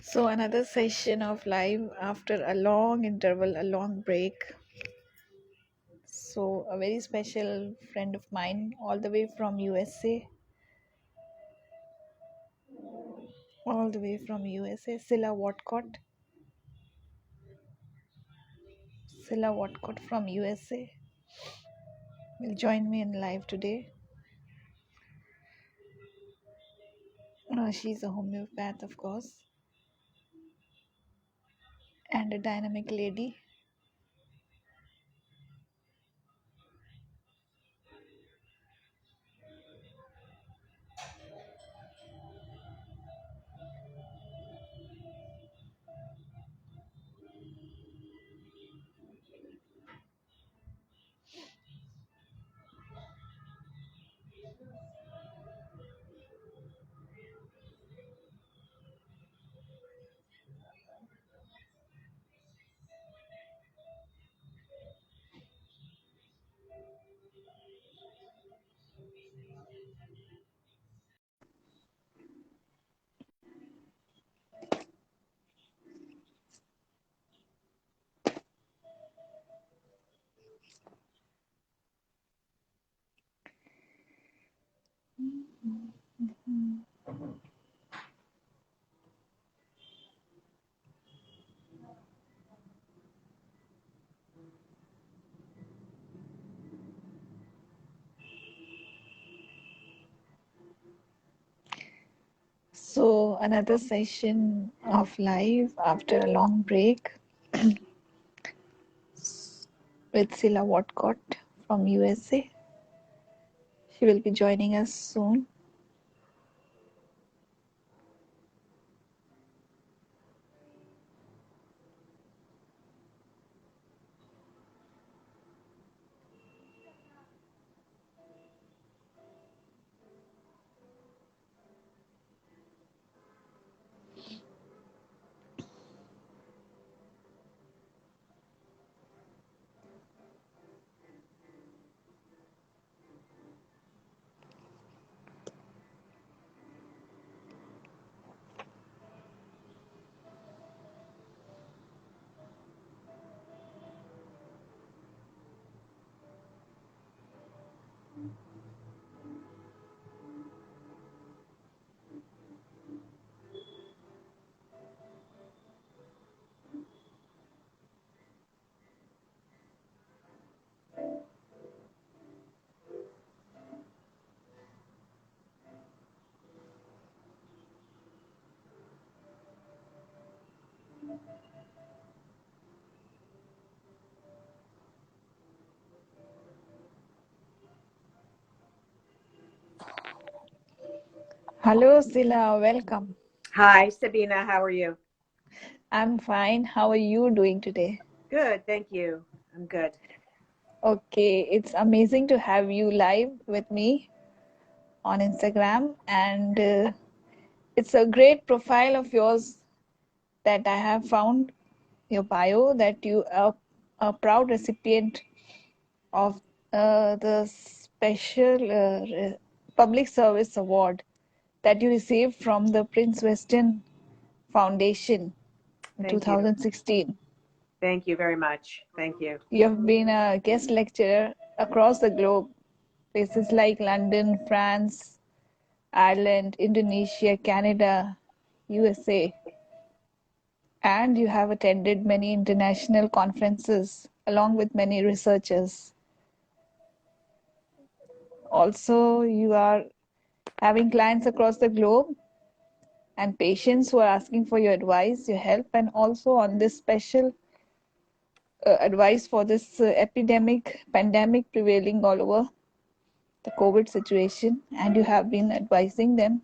So, another session of live after a long interval, a long break. So, a very special friend of mine, all the way from USA, Cilla Whatcott. Cilla Whatcott from USA will join me in live today. She's a homeopath, of course, and a dynamic lady. So, another session of live after a long break with Cilla Whatcott from USA. She will be joining us soon. Hello, Cilla, welcome. Hi, Sabina. How are you? I'm fine. How are you doing today? Good, thank you. I'm good. Okay, it's amazing to have you live with me on Instagram, and it's a great profile of yours that I have found your bio that you are a proud recipient of the special public service award that you received from the Prince Western Foundation in Thank you. 2016. Thank you very much. Thank you. You have been a guest lecturer across the globe, places like London, France, Ireland, Indonesia, Canada, USA, and you have attended many international conferences along with many researchers. Also, you are having clients across the globe and patients who are asking for your advice, your help, and also on this special advice for this pandemic prevailing all over the COVID situation, and you have been advising them.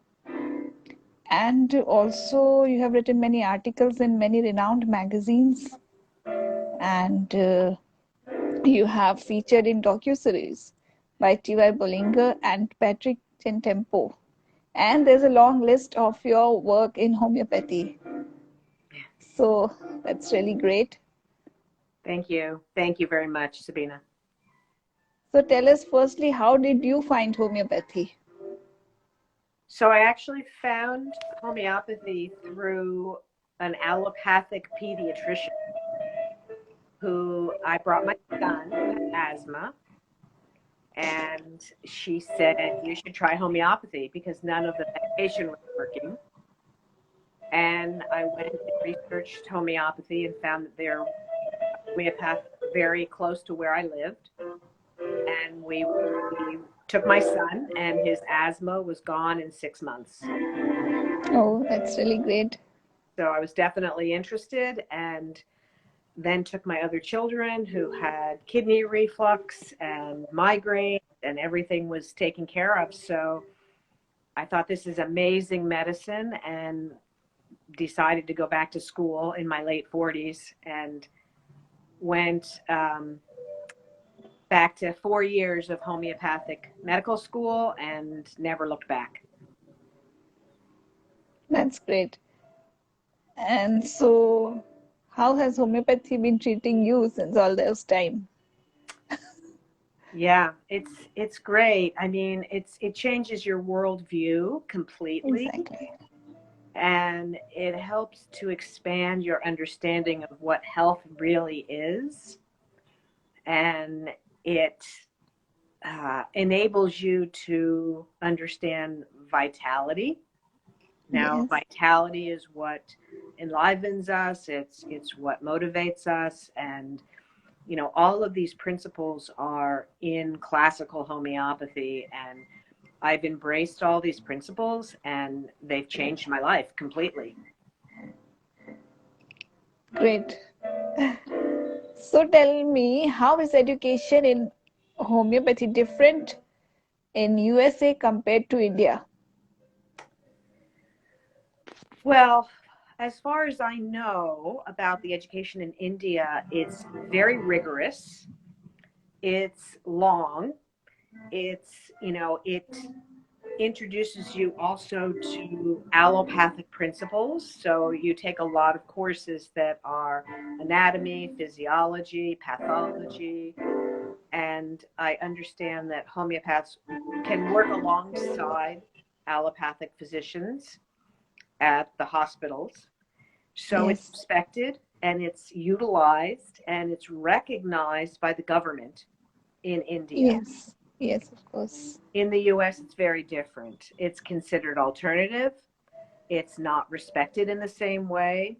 And also, you have written many articles in many renowned magazines, and you have featured in docuseries by T.Y. Bollinger and Patrick Gentempo. And there's a long list of your work in homeopathy. So that's really great. Thank you. Thank you very much, Sabina. So tell us firstly, how did you find homeopathy? So I actually found homeopathy through an allopathic pediatrician who I brought my son who had asthma, and she said, you should try homeopathy because none of the medication was working. And I went and researched homeopathy and found that there were homeopaths very close to where I lived. And we took my son, and his asthma was gone in 6 months. Oh, that's really great. So I was definitely interested, and then took my other children who had kidney reflux and migraine, and everything was taken care of. So I thought this is amazing medicine, and decided to go back to school in my late 40s, and went back to 4 years of homeopathic medical school and never looked back. That's great. And so, how has homeopathy been treating you since all this time? Yeah, it's great. I mean, it changes your worldview completely, Exactly. and it helps to expand your understanding of what health really is, and it enables you to understand vitality. Now, Yes. vitality is what enlivens us. It's what motivates us, and all of these principles are in classical homeopathy, and I've embraced all these principles, and they've changed my life completely. Great. So tell me, how is education in homeopathy different in USA compared to India? Well, as far as I know about the education in India, it's very rigorous. It's long. It introduces you also to allopathic principles. So you take a lot of courses that are anatomy, physiology, pathology, and I understand that homeopaths can work alongside allopathic physicians at the hospitals. So it's Yes. respected, and it's utilized, and it's recognized by the government in India. Yes. Yes, of course. In the US, it's very different. It's considered alternative. It's not respected in the same way.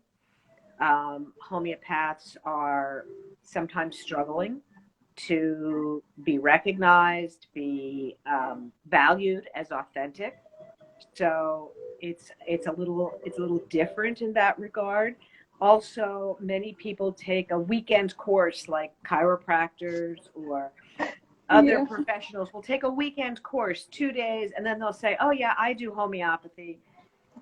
Homeopaths are sometimes struggling to be recognized, be valued as authentic. So it's a little different in that regard. Also, many people take a weekend course, like chiropractors or other Yeah. professionals will take a weekend course, 2 days, and then they'll say, oh yeah, I do homeopathy,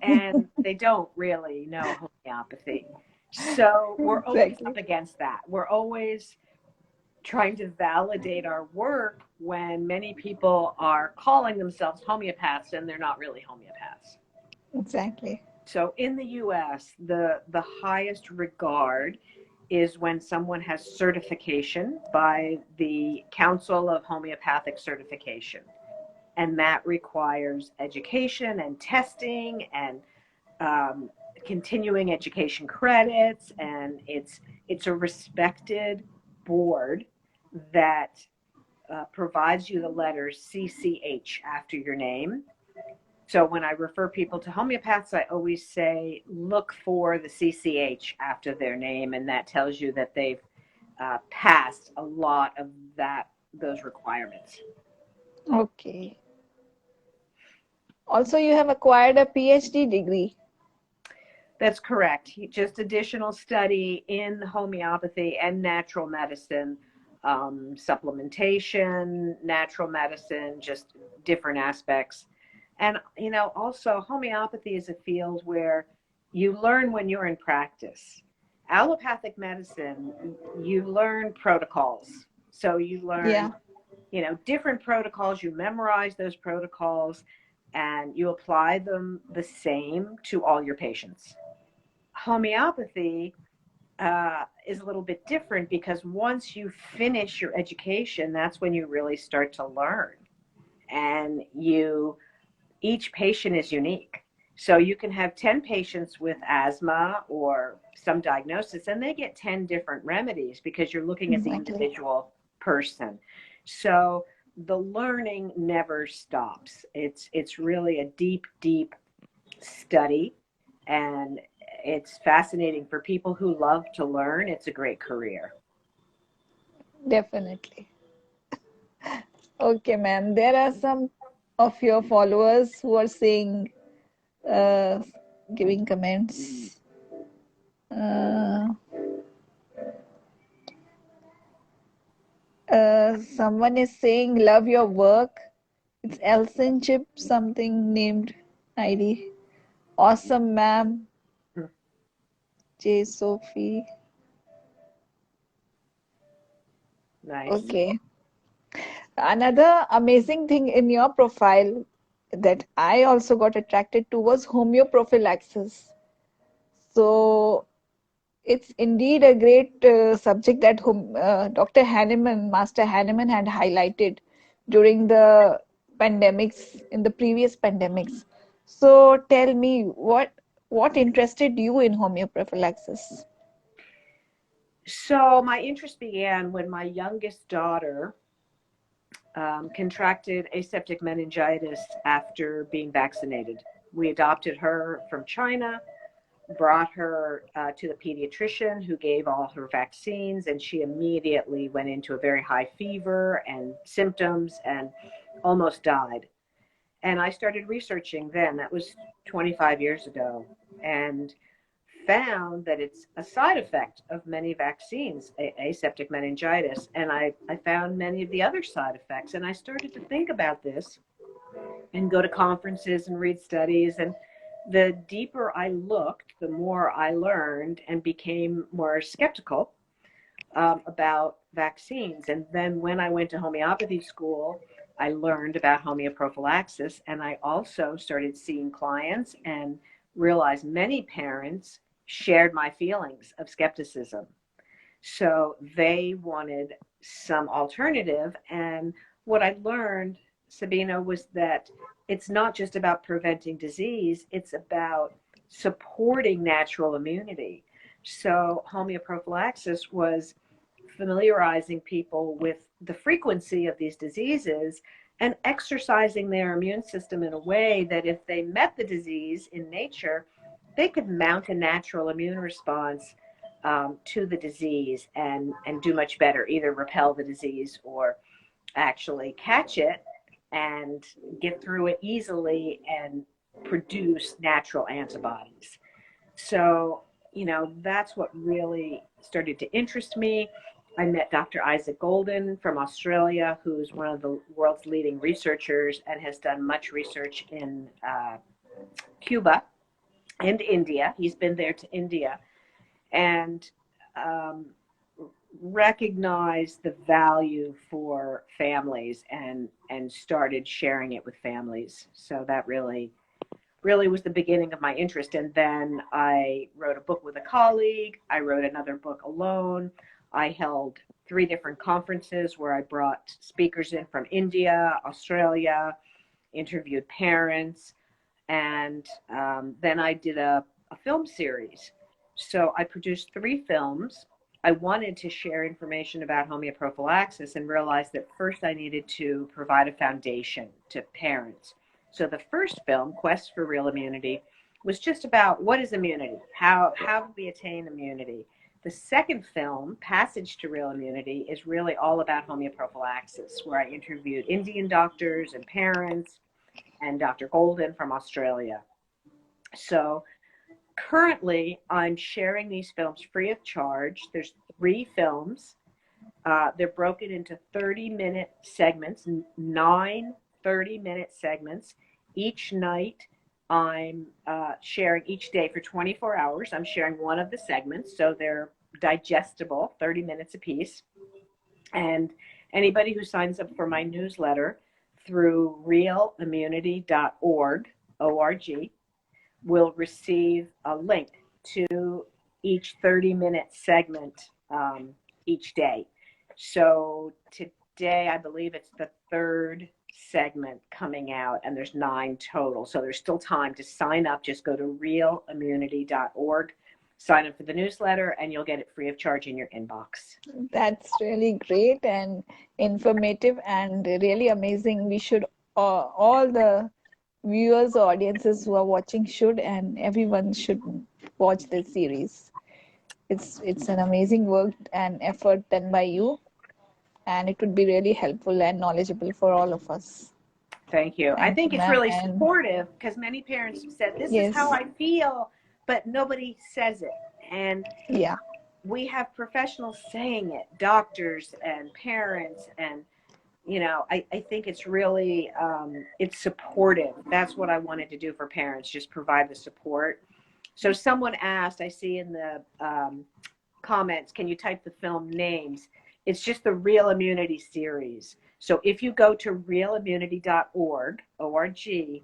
and they don't really know homeopathy. So we're always Exactly. up against that. We're always trying to validate our work when many people are calling themselves homeopaths and they're not really homeopaths. Exactly. So in the US, the highest regard is when someone has certification by the Council of Homeopathic Certification. And that requires education and testing and um, continuing education credits. And it's a respected board that provides you the letters CCH after your name. So when I refer people to homeopaths, I always say, look for the CCH after their name, and that tells you that they've passed a lot of those requirements. Okay. Also, you have acquired a PhD degree. That's correct. Just additional study in homeopathy and natural medicine, supplementation, natural medicine, just different aspects. And, also homeopathy is a field where you learn when you're in practice. Allopathic medicine, you learn protocols. So you learn, Yeah. different protocols, you memorize those protocols, and you apply them the same to all your patients. Homeopathy is a little bit different because once you finish your education, that's when you really start to learn. And each patient is unique. So you can have 10 patients with asthma or some diagnosis, and they get 10 different remedies because you're looking at the Exactly. individual person. So the learning never stops. It's really a deep, deep study, and it's fascinating for people who love to learn. It's a great career. Definitely. Okay, ma'am. There are some of your followers who are saying, uh, giving comments. Uh, Someone is saying, love your work. It's Elson Chip, something named ID. Awesome, ma'am. J. Sophie. Nice. Okay. Another amazing thing in your profile that I also got attracted to was homeoprophylaxis. So it's indeed a great subject that Dr. Hahnemann, Master Hahnemann, had highlighted during the pandemics, in the previous pandemics. So tell me, what interested you in homeoprophylaxis? So my interest began when my youngest daughter contracted aseptic meningitis after being vaccinated. We adopted her from China, brought her to the pediatrician who gave all her vaccines, and she immediately went into a very high fever and symptoms and almost died. And I started researching then. That was 25 years ago. And found that it's a side effect of many vaccines, aseptic meningitis. And I found many of the other side effects. And I started to think about this and go to conferences and read studies. And the deeper I looked, the more I learned and became more skeptical about vaccines. And then when I went to homeopathy school, I learned about homeoprophylaxis. And I also started seeing clients and realized many parents shared my feelings of skepticism. So they wanted some alternative. And what I learned, Sabina, was that it's not just about preventing disease, it's about supporting natural immunity. So homeoprophylaxis was familiarizing people with the frequency of these diseases and exercising their immune system in a way that if they met the disease in nature, they could mount a natural immune response to the disease and do much better, either repel the disease or actually catch it and get through it easily and produce natural antibodies. So, that's what really started to interest me. I met Dr. Isaac Golden from Australia, who's one of the world's leading researchers and has done much research in Cuba and India. He's been there to India and um, recognized the value for families and started sharing it with families. So that really was the beginning of my interest. And then I wrote a book with a colleague. I wrote another book alone. I held 3 different conferences where I brought speakers in from India, Australia, interviewed parents, and then I did a film series. So I produced 3 films. I wanted to share information about homeoprophylaxis and realized that first I needed to provide a foundation to parents. So the first film, Quest for Real Immunity, was just about what is immunity? How do we attain immunity? The second film, Passage to Real Immunity, is really all about homeoprophylaxis, where I interviewed Indian doctors and parents and Dr. Golden from Australia. So currently, I'm sharing these films free of charge. There's 3 films. They're broken into 30-minute segments, 9 30-minute segments. Each night, I'm sharing each day for 24 hours. I'm sharing one of the segments, so they're digestible, 30 minutes apiece. And anybody who signs up for my newsletter through realimmunity.org, O-R-G, will receive a link to each 30-minute segment each day. So today, I believe it's the 3rd segment coming out, and there's 9 total. So there's still time to sign up. Just go to realimmunity.org, sign up for the newsletter, and you'll get it free of charge in your inbox. That's really great and informative and really amazing. We should, all the viewers or audiences who are watching should, and everyone should watch this series. It's an amazing work and effort done by you, and it would be really helpful and knowledgeable for all of us. Thank you. I Thank you, think it's ma'am. really And supportive because many parents have said, this is how yes, I feel, but nobody says it. And yeah, we have professionals saying it, doctors and parents, and I think it's really it's supportive. That's what I wanted to do for parents, just provide the support. So someone asked, I see in the comments, can you type the film names? It's just the Real Immunity series. So if you go to realimmunity.org, O-R-G,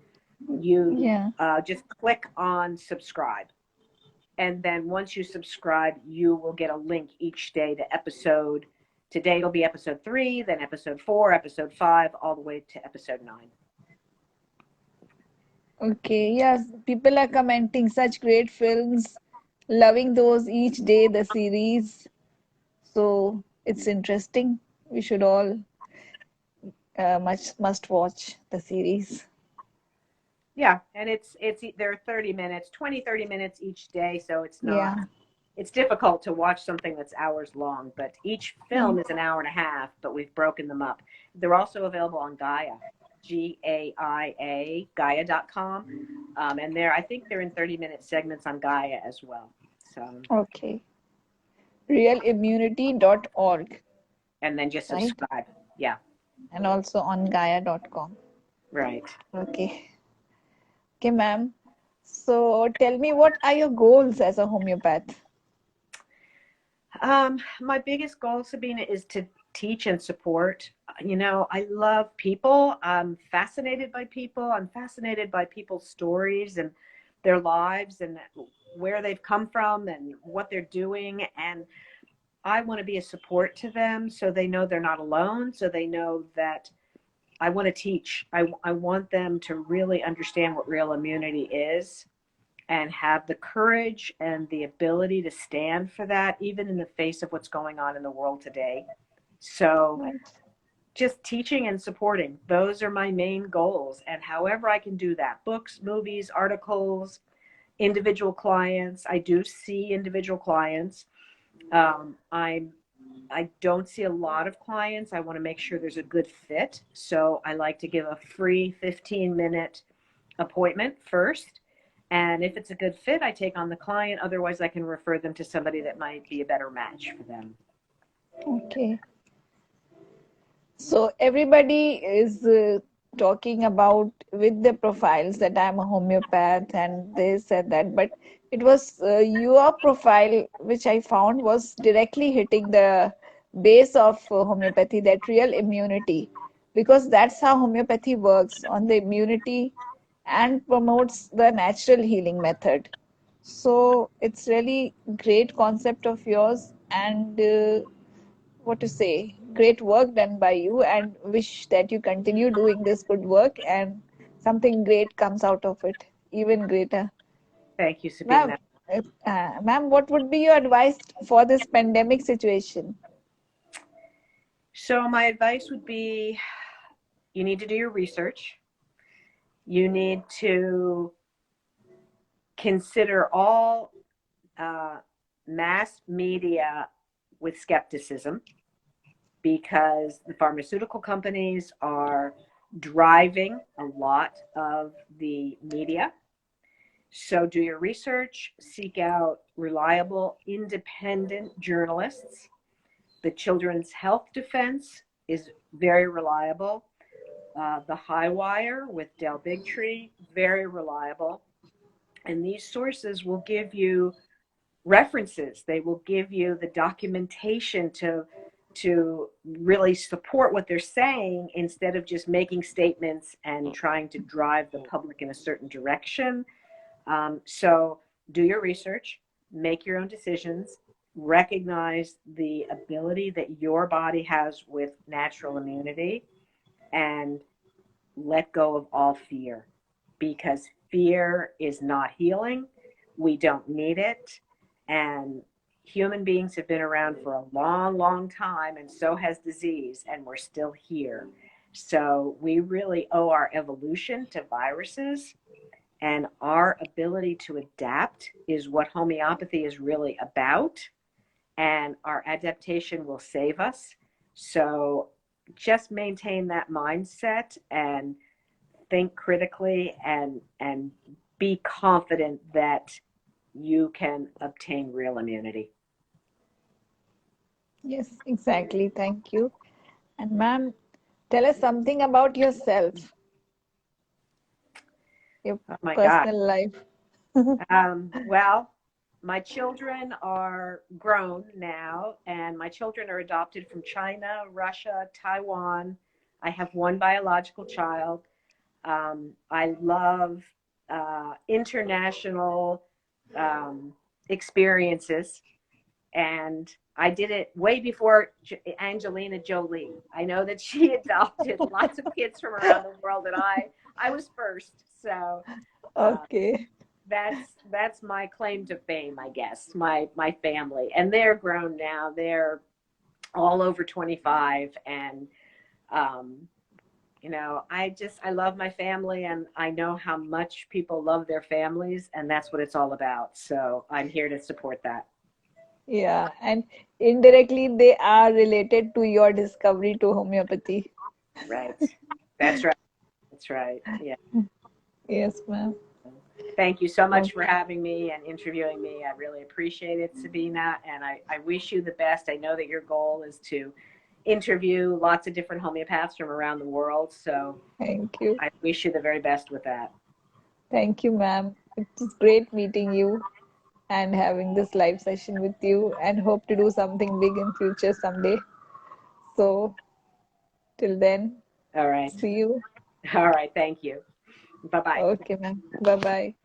you yeah. just click on subscribe. And then once you subscribe, you will get a link each day to episode. Today it'll be episode 3, then episode 4, episode 5, all the way to episode 9. Okay, yes, people are commenting such great films, loving those each day, the series. So it's interesting. We should all must watch the series. Yeah, and they're 30 minutes, 30 minutes each day, so Yeah. it's difficult to watch something that's hours long, but each film is an hour and a half, but we've broken them up. They're also available on Gaia, Gaia, Gaia.com. And I think they're in 30-minute segments on Gaia as well. So Okay. Realimmunity.org, and then just right? subscribe. Yeah. And also on Gaia.com. Right. Okay. Okay, ma'am. So tell me, what are your goals as a homeopath? My biggest goal, Sabina, is to teach and support. I love people. I'm fascinated by people. I'm fascinated by people's stories and their lives and where they've come from and what they're doing. And I want to be a support to them so they know they're not alone. So they know that I want to teach. I want them to really understand what real immunity is and have the courage and the ability to stand for that, even in the face of what's going on in the world today. So Right. just teaching and supporting, those are my main goals. And however I can do that, books, movies, articles, individual clients. I do see individual clients. I don't see a lot of clients. I want to make sure there's a good fit. So I like to give a free 15-minute appointment first. And if it's a good fit, I take on the client. Otherwise, I can refer them to somebody that might be a better match for them. Okay. So everybody is talking about with the profiles that I'm a homeopath and this and that, but it was your profile which I found was directly hitting the base of homeopathy, that real immunity, because that's how homeopathy works on the immunity and promotes the natural healing method. So it's really great concept of yours, and what to say, great work done by you, and wish that you continue doing this good work and something great comes out of it, even greater. Thank you, Ma'am, Sabina. ma'am, what would be your advice for this pandemic situation? So my advice would be you need to do your research. You need to consider all mass media with skepticism because the pharmaceutical companies are driving a lot of the media. So do your research, seek out reliable, independent journalists. The Children's Health Defense is very reliable. The High Wire with Del Bigtree, very reliable. And these sources will give you references. They will give you the documentation to really support what they're saying instead of just making statements and trying to drive the public in a certain direction. So do your research, make your own decisions, recognize the ability that your body has with natural immunity, and let go of all fear, because fear is not healing. We don't need it. And human beings have been around for a long, long time, and so has disease, and we're still here. So we really owe our evolution to viruses, and our ability to adapt is what homeopathy is really about. And our adaptation will save us. So just maintain that mindset and think critically, and be confident that you can obtain real immunity. Yes, exactly. Thank you. And ma'am, tell us something about yourself, your Oh my God. personal life. Well, my children are grown now, and my children are adopted from China, Russia, Taiwan. I have one biological child. I love international experiences, and I did it way before Angelina Jolie. I know that she adopted lots of kids from around the world, and I was first. So uh, Okay. that's my claim to fame, I guess. My family, and they're grown now. They're all over 25, and um, I love my family, and I know how much people love their families, and that's what it's all about. So I'm here to support that. Yeah, and indirectly they are related to your discovery to homeopathy. Right. That's right. That's right. Yeah. Yes, ma'am. Thank you so much for Okay. having me and interviewing me. I really appreciate it, Sabina, and I wish you the best. I know that your goal is to interview lots of different homeopaths from around the world. So Thank you. I wish you the very best with that. Thank you, ma'am. It was great meeting you and having this live session with you, and hope to do something big in future someday. So till then, All right. see you. All right. Thank you. Bye bye. Okay, ma'am. Bye bye.